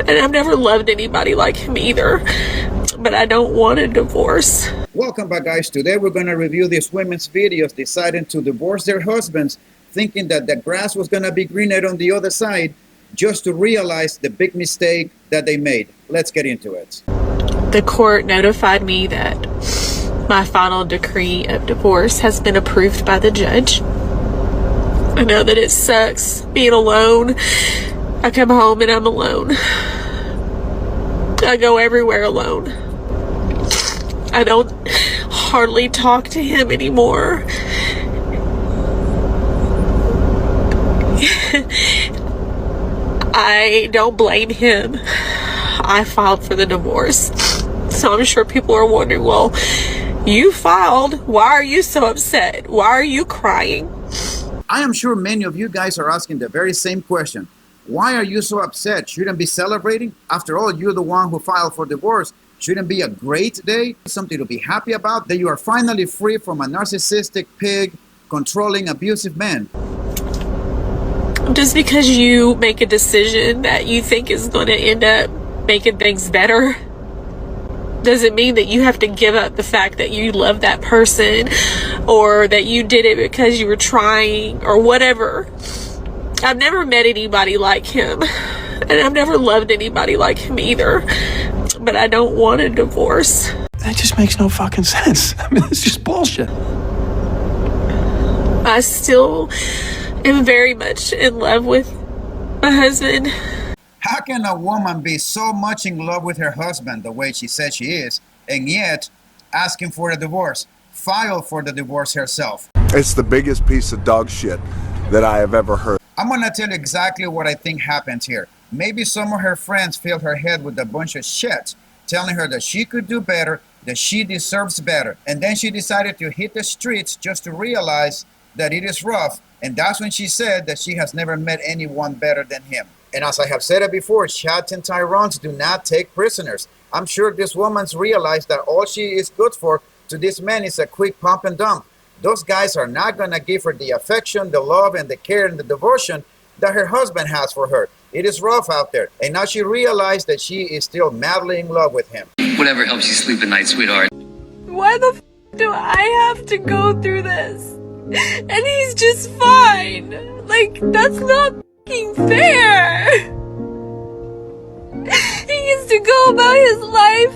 And I've never loved anybody like him either. But I don't want a divorce. Welcome back, guys. Today we're going to review these women's videos deciding to divorce their husbands, thinking that the grass was going to be greener on the other side, just to realize the big mistake that they made. Let's get into it. The court notified me that my final decree of divorce has been approved by the judge. I know that it sucks being alone. I come home and I'm alone. I go everywhere alone. I don't hardly talk to him anymore. I don't blame him. I filed for the divorce. So I'm sure people are wondering, well, you filed. Why are you so upset? Why are you crying? I am sure many of you guys are asking the very same question. Why are you so upset? Shouldn't be celebrating? After all, you're the one who filed for divorce. Shouldn't be a great day? Something to be happy about? That you are finally free from a narcissistic, pig, controlling, abusive man. Just because you make a decision that you think is going to end up making things better doesn't mean that you have to give up the fact that you love that person or that you did it because you were trying or whatever. I've never met anybody like him, and I've never loved anybody like him either. But I don't want a divorce. That just makes no fucking sense. I mean, it's just bullshit. I still am very much in love with my husband. How can a woman be so much in love with her husband the way she says she is, and yet asking for a divorce, file for the divorce herself? It's the biggest piece of dog shit that I have ever heard. I'm gonna tell you exactly what I think happened here. Maybe some of her friends filled her head with a bunch of shit, telling her that she could do better, that she deserves better. And then she decided to hit the streets just to realize that it is rough. And that's when she said that she has never met anyone better than him. And as I have said it before, chats and tyrants do not take prisoners. I'm sure this woman's realized that all she is good for to this man is a quick pump and dump. Those guys are not going to give her the affection, the love, and the care and the devotion that her husband has for her. It is rough out there. And now she realized that she is still madly in love with him. Whatever helps you sleep at night, sweetheart. Why the f do I have to go through this? And he's just fine. Like, that's not f***ing fair. He gets to go about his life,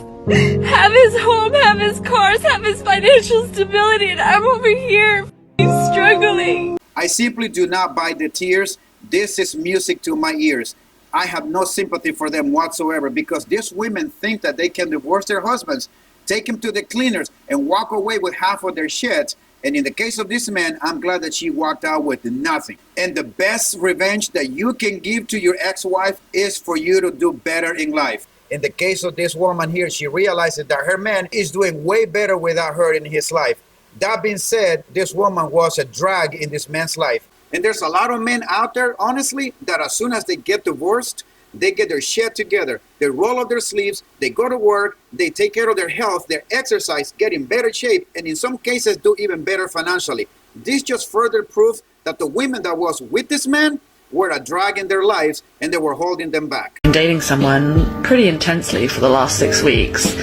have his home, have his cars, have his financial stability, and I'm over here f***ing struggling. I simply do not buy the tears. This is music to my ears. I have no sympathy for them whatsoever, because these women think that they can divorce their husbands, take them to the cleaners, and walk away with half of their shit. And in the case of this man, I'm glad that she walked out with nothing. And the best revenge that you can give to your ex-wife is for you to do better in life. In the case of this woman here, she realizes that her man is doing way better without her in his life. That being said, this woman was a drag in this man's life. And there's a lot of men out there, honestly, that as soon as they get divorced, they get their shit together. They roll up their sleeves, they go to work, they take care of their health, their exercise, get in better shape, and in some cases do even better financially. This just further proves that the women that was with this man were a drag in their lives, and they were holding them back. I've been dating someone pretty intensely for the last 6 weeks,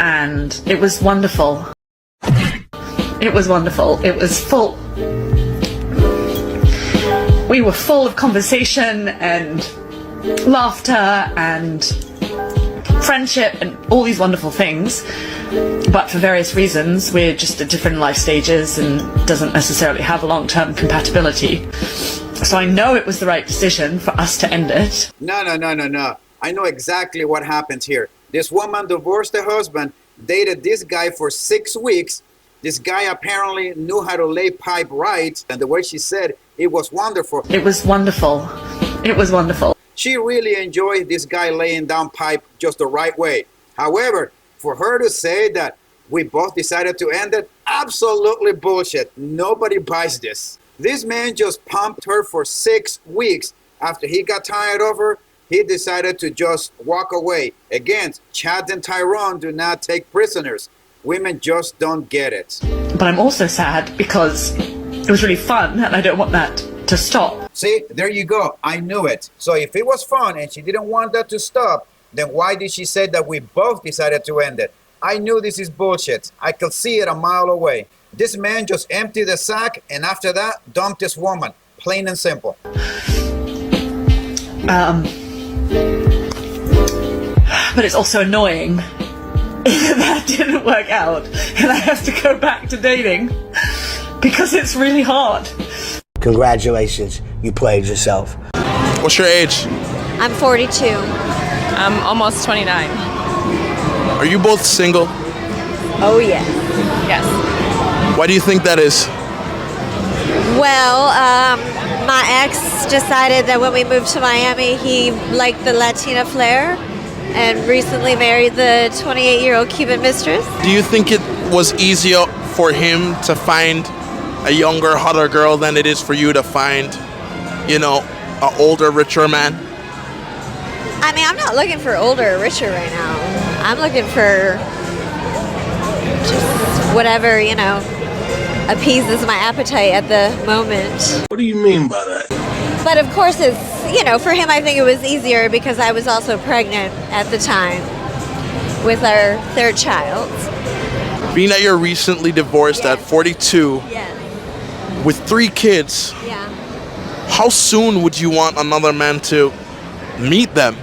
and it was wonderful. It was wonderful. It was full. We were full of conversation and laughter and friendship and all these wonderful things, but for various reasons we're just at different life stages and doesn't necessarily have long-term compatibility. So I know it was the right decision for us to end it. No. I know exactly what happened here. This woman divorced her husband, dated this guy for 6 weeks. This guy apparently knew how to lay pipe right, and the way she said, it was wonderful. It was wonderful. It was wonderful. She really enjoyed this guy laying down pipe just the right way. However, for her to say that we both decided to end it, absolutely bullshit. Nobody buys this. This man just pumped her for 6 weeks. After he got tired of her, he decided to just walk away. Again, Chad and Tyrone do not take prisoners. Women just don't get it. But I'm also sad because it was really fun and I don't want that to stop. See, there you go. I knew it. So if it was fun and she didn't want that to stop, Then why did she say that we both decided to end it? I knew this is bullshit. I could see it a mile away. This man just emptied the sack and after that dumped this woman. Plain and simple. But it's also annoying that didn't work out and I have to go back to dating because it's really hard. Congratulations, you played yourself. What's your age? I'm 42. I'm almost 29. Are you both single? Oh, yeah. Yes. Why do you think that is? Well, my ex decided that when we moved to Miami, he liked the Latina flair and recently married the 28-year-old Cuban mistress. Do you think it was easier for him to find a younger, hotter girl than it is for you to find, you know, an older, richer man? I mean, I'm not looking for older or richer right now. I'm looking for just whatever, you know, appeases my appetite at the moment. What do you mean by that? But of course, it's, you know, for him, I think it was easier because I was also pregnant at the time with our third child. Being that you're recently divorced at 42 Yeah. with 3 kids, Yeah. how soon would you want another man to meet them?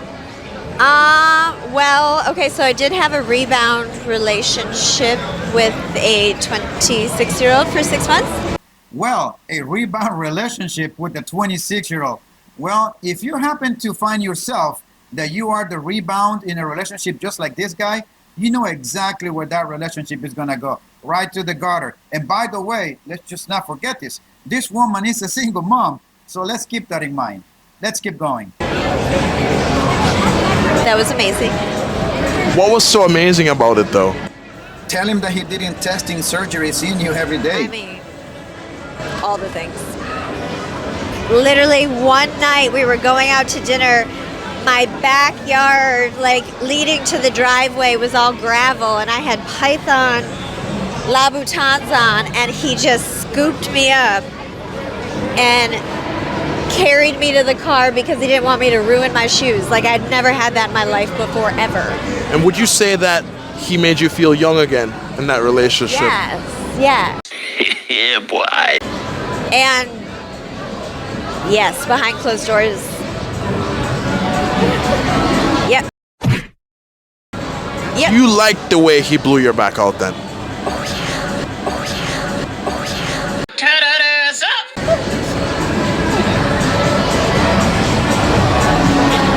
Well, okay, so I did have a rebound relationship with a 26-year-old for 6 months. Well, a rebound relationship with a 26-year-old. Well, if you happen to find yourself that you are the rebound in a relationship just like this guy, you know exactly where that relationship is going to go. Right to the gutter. And by the way, let's just not forget this. This woman is a single mom, so let's keep that in mind. Let's keep going. That was amazing. What was so amazing about it, though? Tell him that he did intestine surgery seeing you every day. I mean, all the things. Literally one night we were going out to dinner. My backyard, like leading to the driveway, was all gravel and I had Python Louboutins on and he just scooped me up and carried me to the car because he didn't want me to ruin my shoes. Like I'd never had that in my life before, ever. And would you say that he made you feel young again in that relationship? Yes, yeah. Yeah, boy. And yes, behind closed doors. Yep. Yep. You liked the way he blew your back out then? Oh yeah. Oh yeah. Oh yeah. Turn that ass up!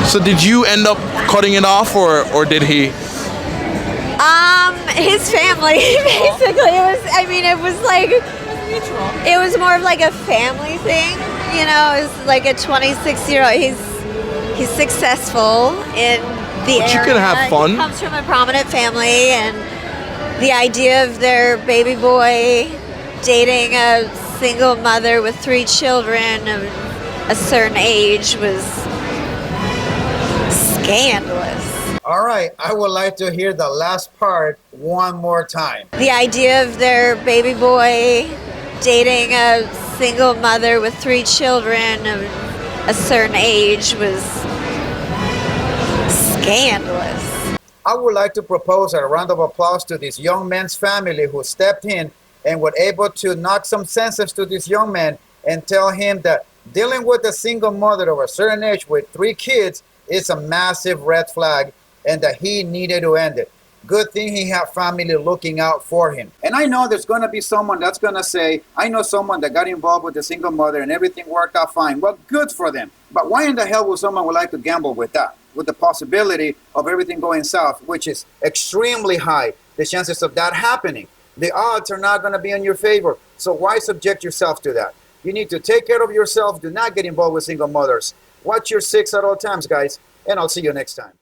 So did you end up cutting it off or did he? His family, basically. It was like, it was more of like a family thing, you know. It was like a 26-year-old. He's successful in the area. But you can have fun. He comes from a prominent family, and the idea of their baby boy dating a single mother with 3 children of a certain age was scandalous. All right, I would like to hear the last part one more time. The idea of their baby boy dating a single mother with 3 children of a certain age was scandalous. I would like to propose a round of applause to this young man's family who stepped in and were able to knock some sense to this young man and tell him that dealing with a single mother of a certain age with 3 kids is a massive red flag and that he needed to end it. Good thing he had family looking out for him. And I know there's going to be someone that's going to say, I know someone that got involved with a single mother and everything worked out fine. Well, good for them. But why in the hell would someone would like to gamble with that? With the possibility of everything going south, which is extremely high, the chances of that happening. The odds are not going to be in your favor. So why subject yourself to that? You need to take care of yourself. Do not get involved with single mothers. Watch your 6 at all times, guys. And I'll see you next time.